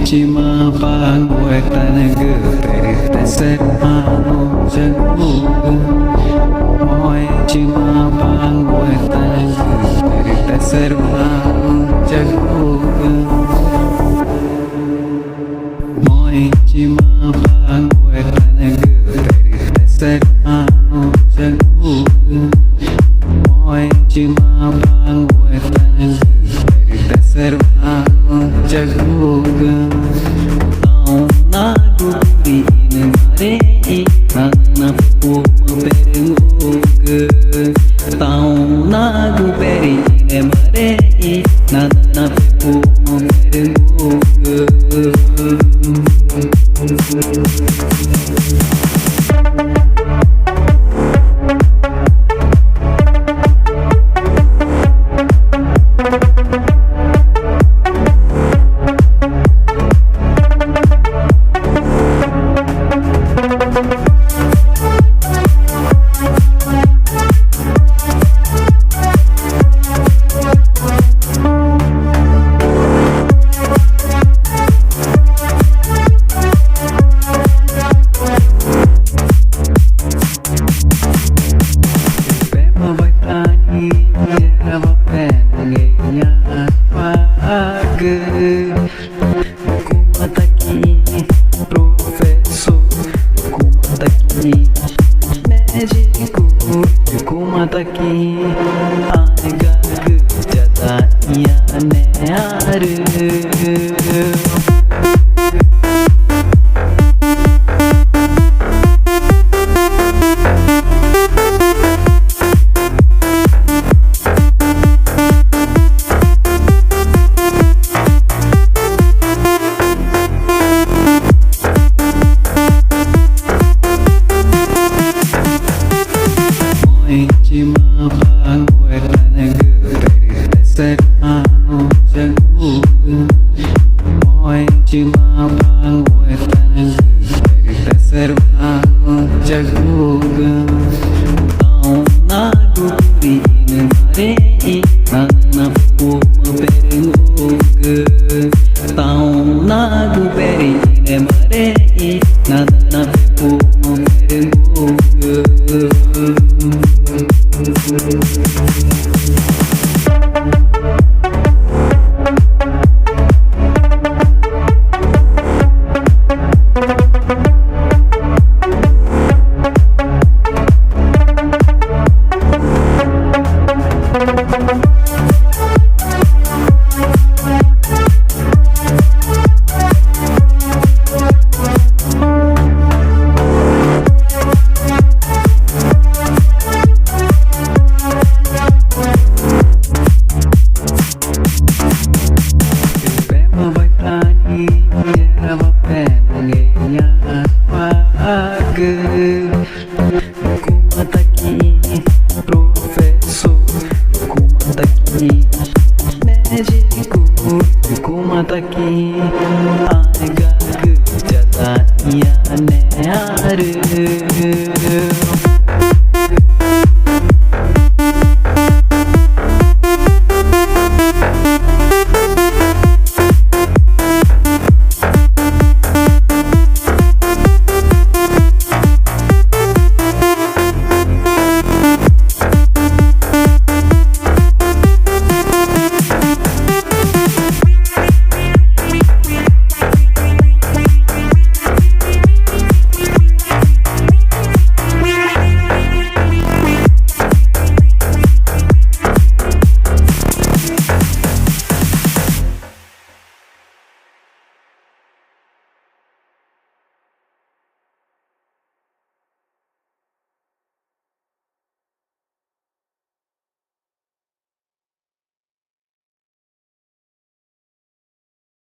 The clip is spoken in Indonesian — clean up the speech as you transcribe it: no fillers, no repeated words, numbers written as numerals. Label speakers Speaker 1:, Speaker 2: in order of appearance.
Speaker 1: Cima pangwe tanaga dari dasar anu jago. Moy cima pangwe tanaga dari dasar anu jago. Moy cima pangwe tanaga dari dasar anu jago. Moy cima pangwe tanaga dari dasar anu jago. Tahu nagu beri ne marei nada na pepu merenguga. Professor, kumata aqui, médico, kumata aqui, aniga jada iya neare. Cima pangwe tanaga dari dasar anu jago. Moy cima pangwe tanaga dari dasar anu jago. Tahu nagu beri marei nana pepu merenguga. Tahu nagu beri marei nana pepu merenguga. Kumata aqui, professor, kumata aqui, médico, kumata aqui, aniga jada iya neare.